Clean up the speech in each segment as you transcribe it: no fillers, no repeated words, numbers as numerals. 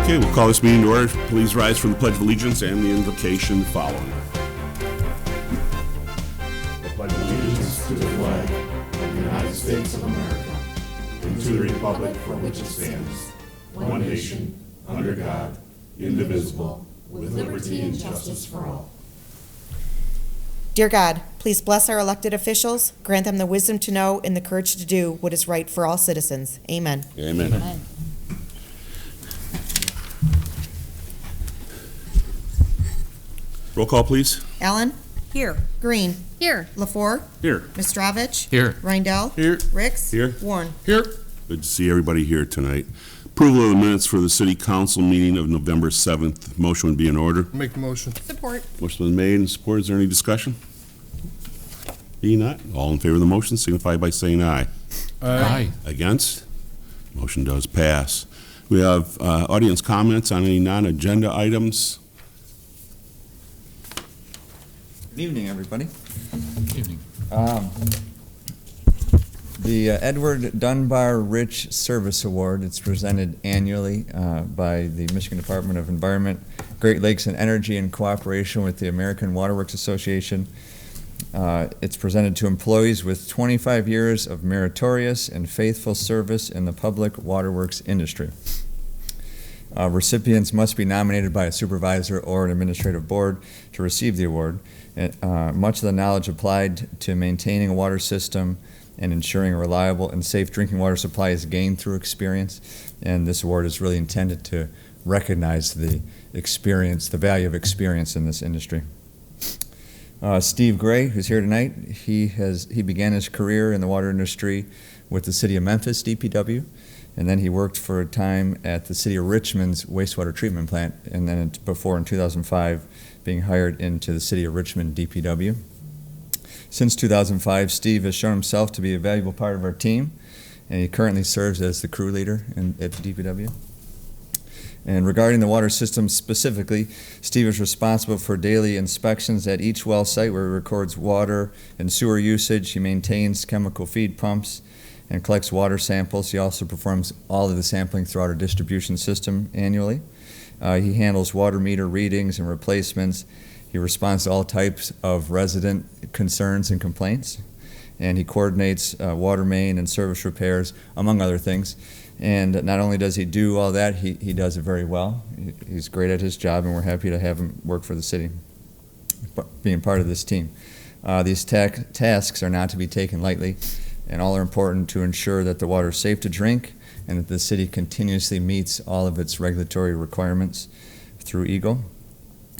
Okay, we'll call this meeting to order. Please rise for the Pledge of Allegiance and the invocation following. I pledge allegiance to the flag of the United States of America and to the republic for which it stands, one nation, under God, indivisible, with liberty and justice for all. Dear God, please bless our elected officials, grant them the wisdom to know and the courage to do what is right for all citizens. Amen. Amen. Amen. Roll call, please. Allen? Here. Green? Here. LaFour? Here. Mistrovich? Here. Reindell? Here. Ricks? Here. Warren? Here. Good to see everybody here tonight. Approval of the minutes for the City Council meeting of November 7th. Motion would be in order. Make the motion. Support. Motion been made and supported. Is there any discussion? Being not, all in favor of the motion signify by saying aye. Aye. Against? Motion does pass. We have audience comments on any non-agenda items. Good evening, everybody. Evening. The Edward Dunbar Rich Service Award, it's presented annually by the Michigan Department of Environment, Great Lakes and Energy in cooperation with the American Waterworks Association. It's presented to employees with 25 years of meritorious and faithful service in the public waterworks industry. Recipients must be nominated by a supervisor or an administrative board to receive the award. Much of the knowledge applied to maintaining a water system and ensuring a reliable and safe drinking water supply is gained through experience, and this award is really intended to recognize the experience, the value of experience in this industry. Steve Gray, who's here tonight, he began his career in the water industry with the City of Memphis DPW, and then he worked for a time at the City of Richmond's wastewater treatment plant, and then before in 2005 being hired into the City of Richmond DPW. Since 2005, Steve has shown himself to be a valuable part of our team, and he currently serves as the crew leader at the DPW. And regarding the water system specifically, Steve is responsible for daily inspections at each well site where he records water and sewer usage. He maintains chemical feed pumps and collects water samples. He also performs all of the sampling throughout our distribution system annually. He handles water meter readings and replacements. He responds to all types of resident concerns and complaints, and he coordinates water main and service repairs, among other things. And not only does he do all that, he does it very well. He's great at his job, and we're happy to have him work for the city, being part of this team. These tasks are not to be taken lightly, and all are important to ensure that the water is safe to drink and that the city continuously meets all of its regulatory requirements through EGLE.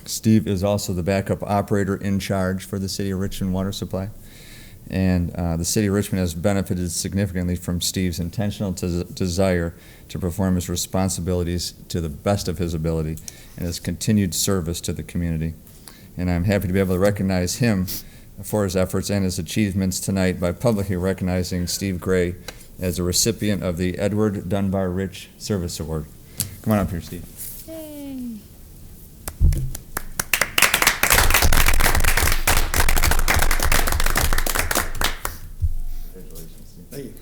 Steve is also the backup operator in charge for the City of Richmond water supply. And the City of Richmond has benefited significantly from Steve's intentional desire to perform his responsibilities to the best of his ability and his continued service to the community. And I'm happy to be able to recognize him for his efforts and his achievements tonight by publicly recognizing Steve Gray as a recipient of the Edward Dunbar Rich Service Award. Come on up here, Steve. Yay. Thank you.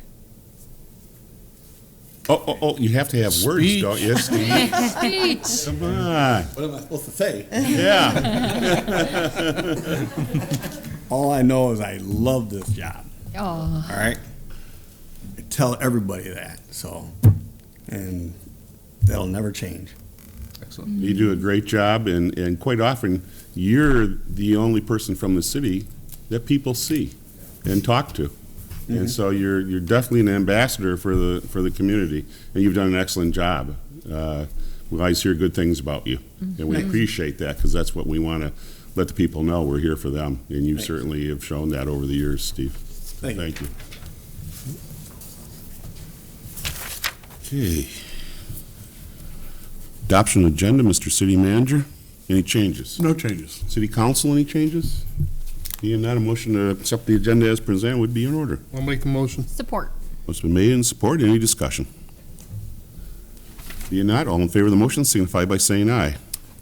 Oh, you have to have words, Speech. don't you, Steve? Speech. Come on. What am I supposed to say? Yeah. All I know is I love this job. Oh. All right? I tell everybody that, so, and that'll never change. Excellent. You do a great job, and quite often, you're the only person from the city that people see and talk to. And so you're definitely an ambassador for the community, and you've done an excellent job. We always hear good things about you, and we appreciate that because that's what we want to let the people know. We're here for them, and you certainly have shown that over the years, Steve. Thank you. Okay. Adoption agenda, Mr. City Manager. Any changes? No changes. City Council, any changes? Being not, a motion to accept the agenda as presented would be in order. I'll make a motion. Support. Motion been made and supported. Any discussion? Being not, all in favor of the motion signify by saying aye.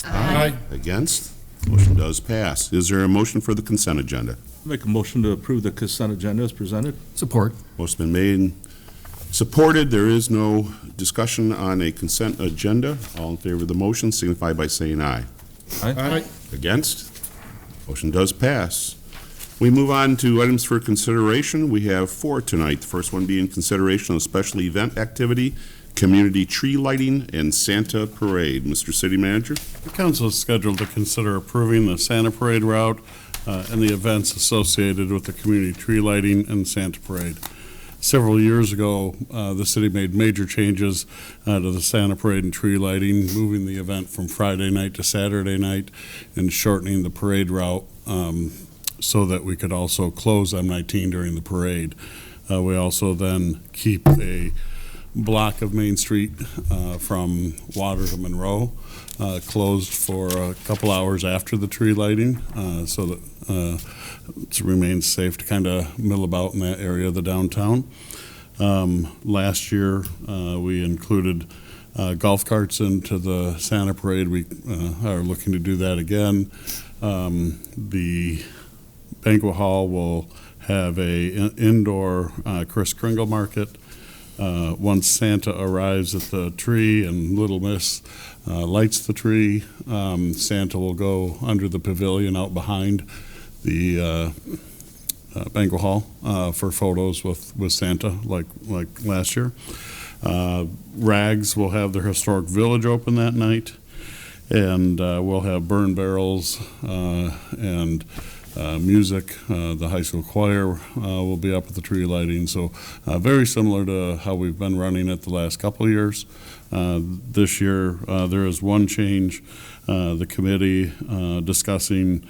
Aye. Against? Motion does pass. Is there a motion for the consent agenda? Make a motion to approve the consent agenda as presented. Support. Motion been made and Supported. There is no discussion on a consent agenda. All in favor of the motion signify by saying aye. Aye. Against? Motion does pass. We move on to items for consideration. We have 4 tonight. The first one being consideration of special event activity, community tree lighting, and Santa Parade. Mr. City Manager? The council is scheduled to consider approving the Santa Parade route and the events associated with the community tree lighting and Santa Parade. Several years ago, the city made major changes to the Santa Parade and tree lighting, moving the event from Friday night to Saturday night and shortening the parade route so that we could also close M19 during the parade. We also then keep a block of Main Street from Water to Monroe closed for a couple hours after the tree lighting so that it remains safe to kind of mill about in that area of the downtown. Last year, we included golf carts into the Santa Parade. We are looking to do that again. The banquet hall will have a indoor Kris Kringle market. Once Santa arrives at the tree and Little Miss lights the tree, Santa will go under the pavilion out behind the banquet hall for photos with Santa like last year. Rags will have their historic village open that night, and we'll have burn barrels and music. The high school choir will be up at the tree lighting, so very similar to how we've been running it the last couple of years. This year, there is one change. The committee discussing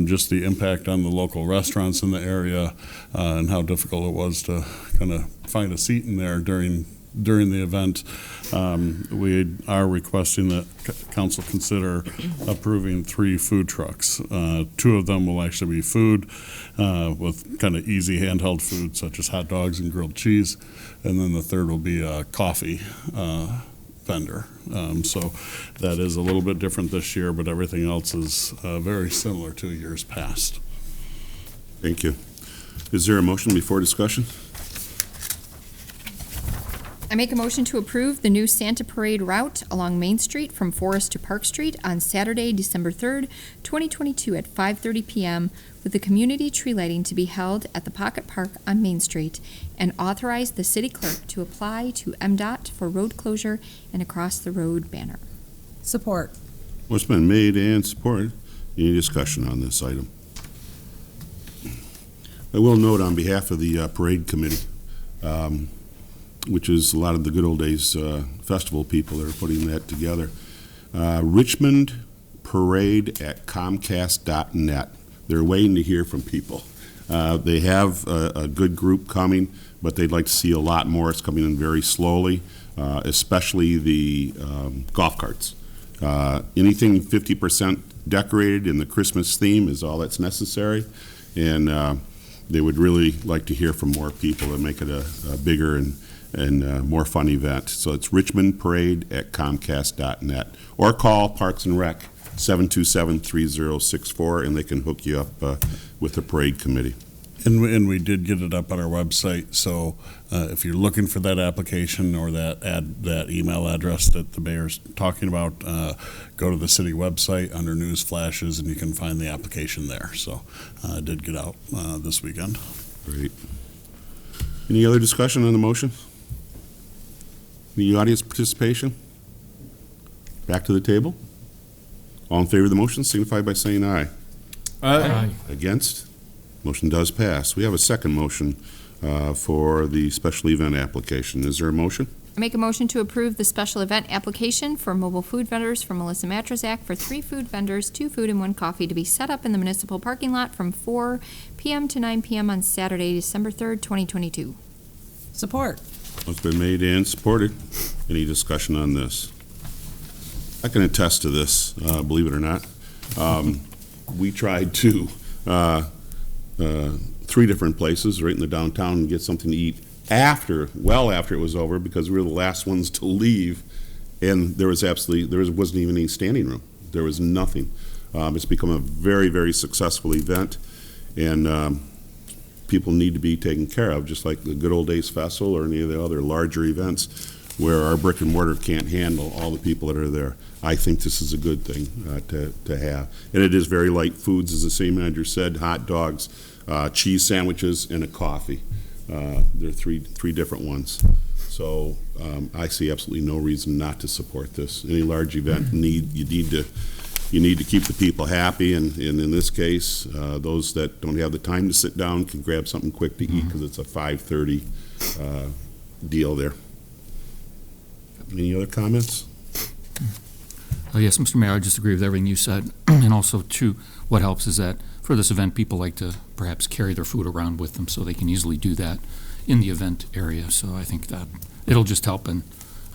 just the impact on the local restaurants in the area and how difficult it was to kind of find a seat in there during the event. We are requesting that council consider approving 3 food trucks. 2 of them will actually be food with kind of easy handheld food such as hot dogs and grilled cheese, and then the third will be a coffee vendor. So that is a little bit different this year, but everything else is very similar to years past. Thank you. Is there a motion before discussion? I make a motion to approve the new Santa Parade route along Main Street from Forest to Park Street on Saturday, December 3rd, 2022 at 5:30 p.m. with the community tree lighting to be held at the Pocket Park on Main Street, and authorize the city clerk to apply to MDOT for road closure and across the road banner. Support. What's been made and supported? Any discussion on this item? I will note on behalf of the parade committee, which is a lot of the good old days festival people that are putting that together. Richmond Parade at Comcast.net. They're waiting to hear from people. They have a good group coming, but they'd like to see a lot more. It's coming in very slowly, especially the golf carts. Anything 50% decorated in the Christmas theme is all that's necessary, and they would really like to hear from more people and make it a bigger and more fun event. So it's Richmond Parade at Comcast.net. Or call Parks and Rec, 727-3064, and they can hook you up with the parade committee. And we did get it up on our website, so if you're looking for that application or that email address that the mayor's talking about, go to the city website under news flashes and you can find the application there. So it did get out this weekend. Great. Any other discussion on the motion? Any audience participation? Back to the table? All in favor of the motion signify by saying aye. Aye. Against? Motion does pass. We have a second motion for the special event application. Is there a motion? I make a motion to approve the special event application for mobile food vendors for Melissa Matrazak for 3 food vendors, 2 food and 1 coffee to be set up in the municipal parking lot from 4 p.m. to 9 p.m. on Saturday, December 3rd, 2022. Support. It's been made and supported. Any discussion on this? I can attest to this, believe it or not. We tried to 3 different places right in the downtown and get something to eat well after it was over, because we were the last ones to leave, and there wasn't even any standing room. There was nothing. It's become a very, very successful event, and people need to be taken care of, just like the Good Old Days Festival or any of the other larger events where our brick and mortar can't handle all the people that are there. I think this is a good thing to have. And it is very light foods, as the city manager said, hot dogs, cheese sandwiches, and a coffee. There are three different ones. So I see absolutely no reason not to support this. Any large event, you need to keep the people happy, and in this case, those that don't have the time to sit down can grab something quick to eat because it's a 5:30 deal there. Any other comments? Yes, Mr. Mayor, I just agree with everything you said. And also, too, what helps is that for this event, people like to perhaps carry their food around with them so they can easily do that in the event area. So I think that it'll just help, and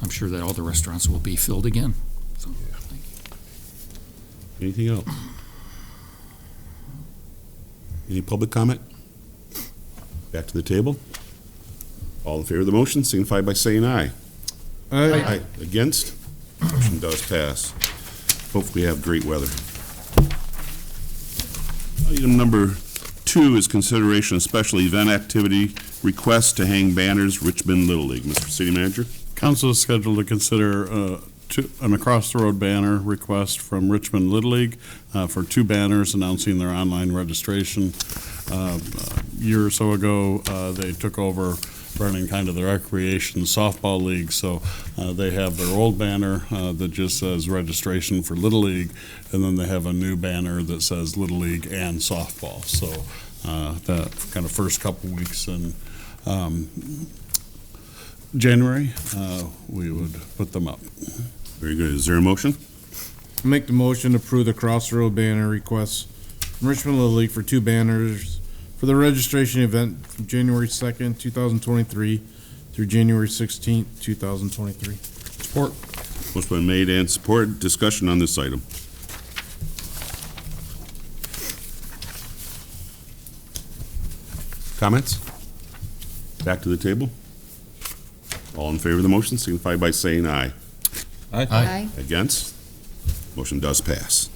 I'm sure that all the restaurants will be filled again. So, thank you. Anything else? Any public comment? Back to the table. All in favor of the motion, signify by saying aye. Aye. Against? Motion does pass. Hopefully we have great weather. Item number 2 is consideration of special event activity request to hang banners, Richmond Little League. Mr. City Manager? Council is scheduled to consider an across-the-road banner request from Richmond Little League for 2 banners announcing their online registration. A year or so ago, they took over running kind of the recreation softball league, so they have their old banner that just says registration for Little League, and then they have a new banner that says Little League and softball. So that kind of first couple weeks in January, we would put them up. Very good. Is there a motion? Make the motion to approve the crossroad banner requests from Richmond Little League for 2 banners for the registration event from January 2nd, 2023 through January 16th, 2023. Support. Motion been made and supported. Discussion on this item. Comments? Back to the table. All in favor of the motion, signify by saying aye. Aye. Against? Motion does pass.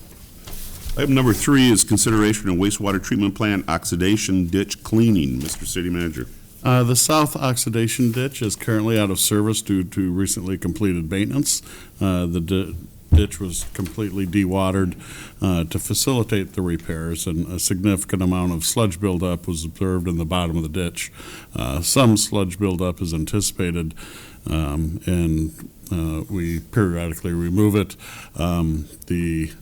Item number 3 is consideration of wastewater treatment plant oxidation ditch cleaning. Mr. City Manager. The south oxidation ditch is currently out of service due to recently completed maintenance. The ditch was completely dewatered to facilitate the repairs, and a significant amount of sludge buildup was observed in the bottom of the ditch. Some sludge buildup is anticipated, and we periodically remove it. The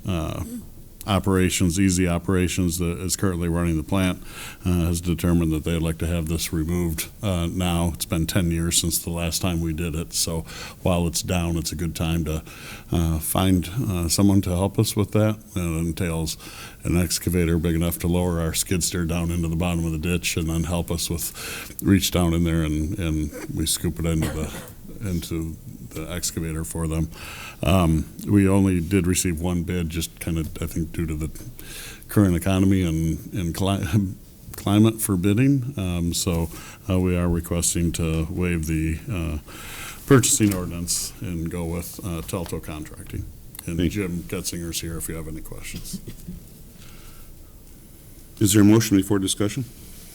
Easy Operations, that is currently running the plant, has determined that they'd like to have this removed now. It's been 10 years since the last time we did it, so while it's down, it's a good time to find someone to help us with that. And it entails an excavator big enough to lower our skid steer down into the bottom of the ditch and then help us reach down in there and we scoop it into the excavator for them. We only did receive 1 bid, just kind of, I think, due to the current economy and climate for bidding. So we are requesting to waive the purchasing ordinance and go with Telto Contracting. And Jim Getzinger's here if you have any questions. Is there a motion before discussion?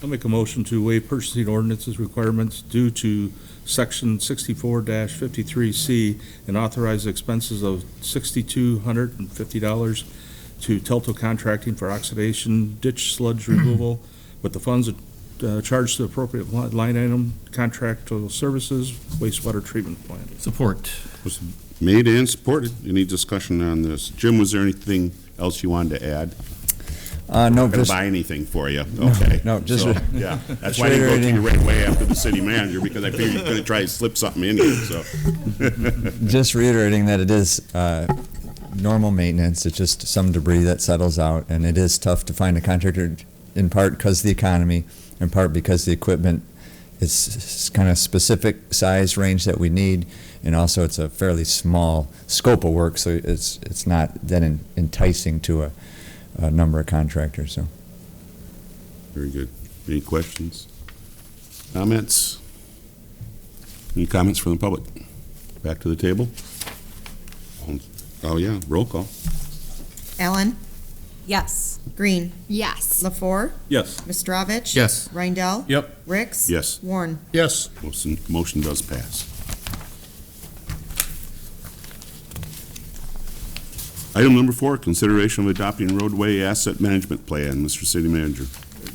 I'll make a motion to waive purchasing ordinances requirements due to Section 64-53C and authorize expenses of $6,250 to Telto Contracting for oxidation ditch sludge removal, with the funds charged to the appropriate line item, contractual services, wastewater treatment plant. Support. Was made and supported. Any discussion on this? Jim, was there anything else you wanted to add? No, I'm not going just to buy anything for you. Okay. no, just So, yeah, that's why I didn't go to you right away after the city manager, because I figured you were going to try to slip something in here, so. just reiterating that it is normal maintenance. It's just some debris that settles out, and it is tough to find a contractor, in part because of the economy, in part because the equipment is kind of specific size range that we need, and also it's a fairly small scope of work, so it's not that enticing to a number of contractors. So, Very good. Any questions? Comments? Any comments from the public? Back to the table? Oh, yeah, roll call. Ellen? Yes. Green. Yes. LaFour. Yes. Mistrovich. Yes. Rindell. Yep. Ricks. Yes. Warren. Yes. Motion does pass. Item number 4, consideration of adopting roadway asset management plan. Mr. City Manager.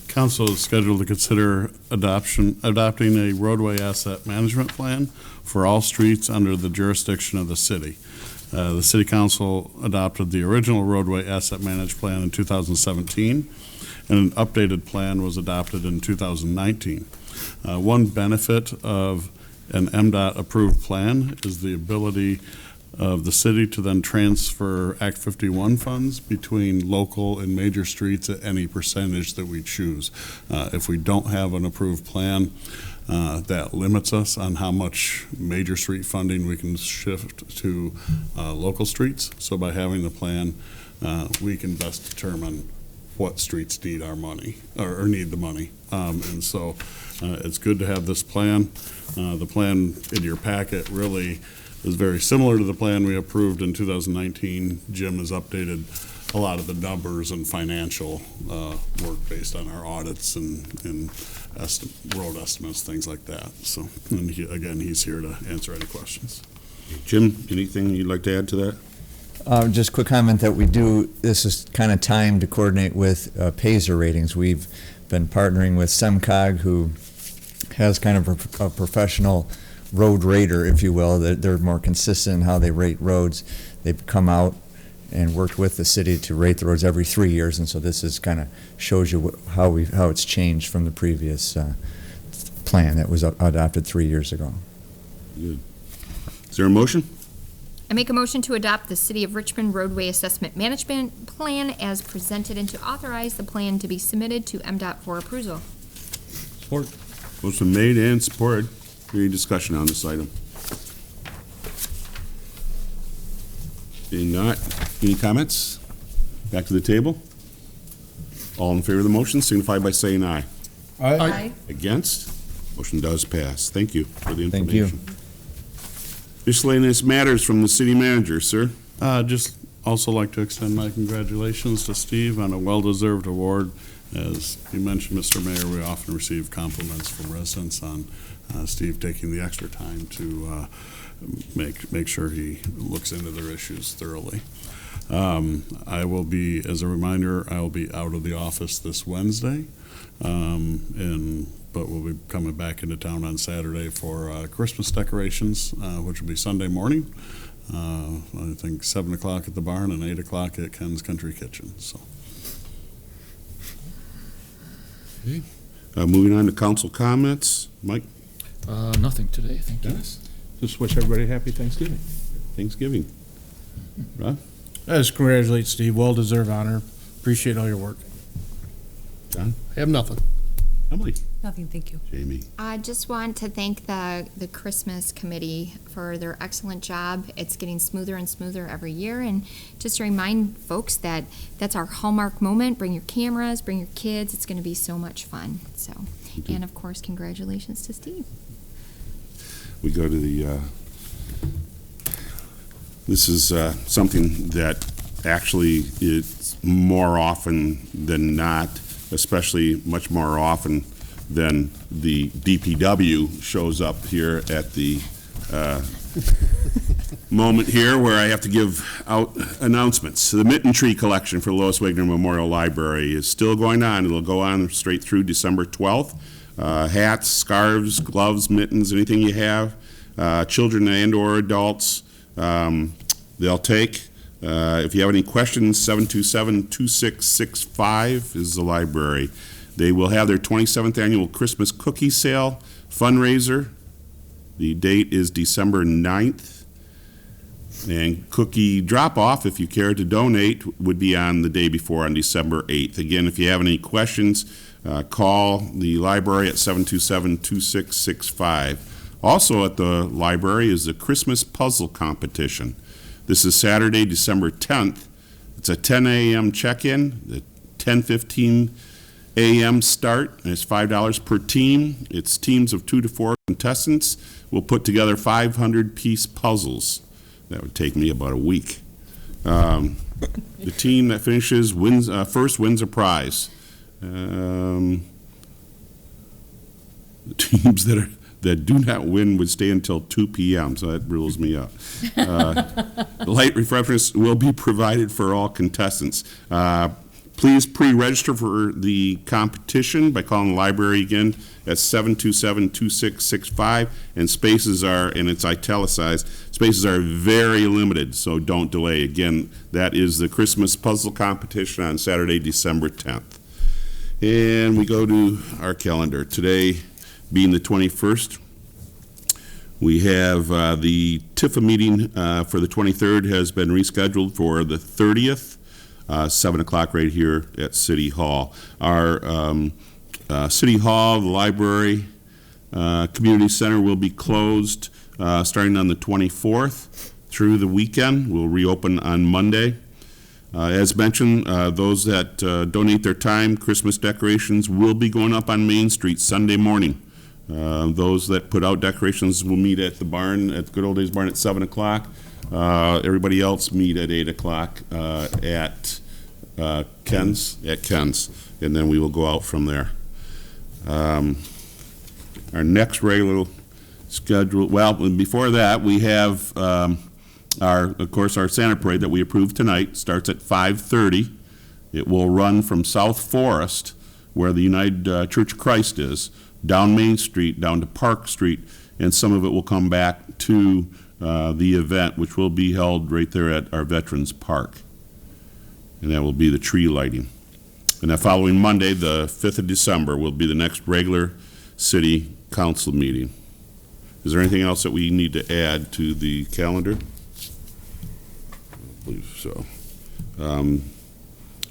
Council is scheduled to consider adopting a roadway asset management plan for all streets under the jurisdiction of the city. The City Council adopted the original roadway asset management plan in 2017, and an updated plan was adopted in 2019. One benefit of an MDOT-approved plan is the ability of the city to then transfer Act 51 funds between local and major streets at any percentage that we choose. If we don't have an approved plan, that limits us on how much major street funding we can shift to local streets. So by having the plan, we can best determine what streets need our money, or need the money. And so it's good to have this plan. The plan in your packet really is very similar to the plan we approved in 2019. Jim has updated a lot of the numbers and financial work based on our audits and road estimates, things like that. So, and he's here to answer any questions. Jim, anything you'd like to add to that? Just quick comment that this is kind of timed to coordinate with Payzer ratings. We've been partnering with SEMCOG, who has kind of a professional road rater, if you will. They're more consistent in how they rate roads. They've come out and worked with the city to rate the roads every 3 years, and so this is kind of shows you how it's changed from the previous plan that was adopted 3 years ago. Good. Is there a motion? I make a motion to adopt the City of Richmond Roadway Assessment Management Plan as presented and to authorize the plan to be submitted to MDOT for approval. Support. Motion made and supported. Any discussion on this item? Being not, any comments? Back to the table. All in favor of the motion signify by saying aye. Aye. Against? Motion does pass. Thank you for the Thank you. information. Miscellaneous matters from the city manager, sir. Just also like to extend my congratulations to Steve on a well-deserved award. As you mentioned, Mr. Mayor, we often receive compliments from residents on Steve taking the extra time to make sure he looks into their issues thoroughly. I will be, as a reminder, I will be out of the office this Wednesday, but we'll be coming back into town on Saturday for Christmas decorations, which will be Sunday morning. I think 7 o'clock at the barn and 8 o'clock at Ken's Country Kitchen. So. Okay. Moving on to council comments. Mike? Nothing today, thank you. Dennis? Just wish everybody a happy Thanksgiving. Thanksgiving. Rob? I just congratulate Steve. Well-deserved honor. Appreciate all your work. John? I have nothing. Emily? Nothing, thank you. Jamie? I just want to thank the Christmas committee for their excellent job. It's getting smoother and smoother every year, and just to remind folks that that's our hallmark moment. Bring your cameras, bring your kids. It's going to be so much fun. So, and of course, congratulations to Steve. We go to the, this is something that actually is more often than not, especially much more often than the DPW shows up here at the moment here where I have to give out announcements. The mitten tree collection for Lois Wagner Memorial Library is still going on. It'll go on straight through December 12th. Hats, scarves, gloves, mittens, anything you have, children and or adults, they'll take. If you have any questions, 727-2665 is the library. They will have their 27th annual Christmas cookie sale fundraiser. The date is December 9th. And cookie drop-off, if you care to donate, would be on the day before, on December 8th. Again, if you have any questions, call the library at 727-2665. Also at the library is the Christmas puzzle competition. This is Saturday, December 10th. It's a 10 a.m. check-in, the 10:15 a.m. start, and it's $5 per team. It's teams of 2 to 4 contestants will put together 500-piece puzzles. That would take me about a week. The team that finishes wins, first wins a prize. The teams that do not win would stay until 2 p.m., so that rules me up. Light refreshments will be provided for all contestants. Please pre-register for the competition by calling the library again at 727-2665, and spaces are, and it's italicized, spaces are very limited, so don't delay. Again, that is the Christmas puzzle competition on Saturday, December 10th. And we go to our calendar. Today being the 21st, we have the TIFA meeting for the 23rd has been rescheduled for the 30th. 7 o'clock right here at City Hall. Our City Hall, the library, community center will be closed starting on the 24th through the weekend. We'll reopen on Monday. As mentioned, those that donate their time, Christmas decorations will be going up on Main Street Sunday morning. Those that put out decorations will meet at the barn, at the Good Old Days Barn at 7 o'clock. Everybody else meet at 8 o'clock at Ken's, and then we will go out from there. Our next regular schedule, well, before that, we have of course, our Santa Parade that we approved tonight starts at 5:30. It will run from South Forest, where the United Church of Christ is, down Main Street, down to Park Street, and some of it will come back to the event, which will be held right there at our Veterans Park. And that will be the tree lighting. And that following Monday, the 5th of December, will be the next regular city council meeting. Is there anything else that we need to add to the calendar? I believe so.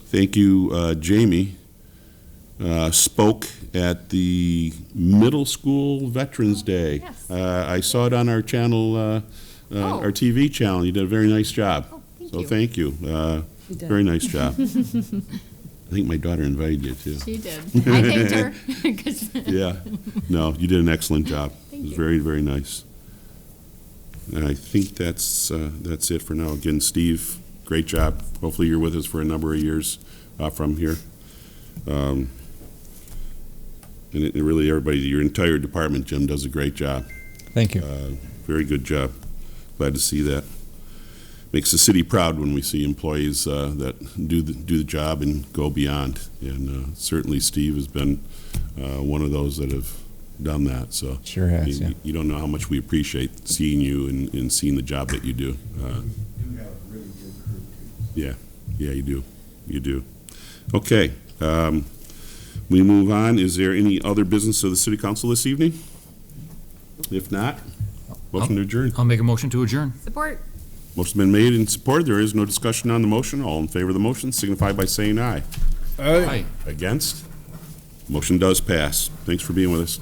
Thank you, Jamie. Spoke at the middle school Veterans Day. Yes. I saw it on our channel, our TV channel. You did a very nice job. Oh, Thank you. Very nice job. I think my daughter invited you too. She did. I thanked her. 'Cause- Yeah. No, you did an excellent job. Thank It was you. very, very nice. And I think that's it for now. Again, Steve, great job. Hopefully you're with us for a number of years from here. And really, everybody, your entire department, Jim, does a great job. Thank you. Very good job. Glad to see that. Makes the city proud when we see employees that do the job and go beyond. And certainly Steve has been one of those that have done that. So Sure has, yeah. you don't know how much we appreciate seeing you and seeing the job that you do. You have a really good crew, too. Yeah, you do. You do. Okay. We move on. Is there any other business of the city council this evening? If not, motion to adjourn. I'll make a motion to adjourn. Support. Motion's been made and supported. There is no discussion on the motion. All in favor of the motion signify by saying aye. Aye. Against? Motion does pass. Thanks for being with us.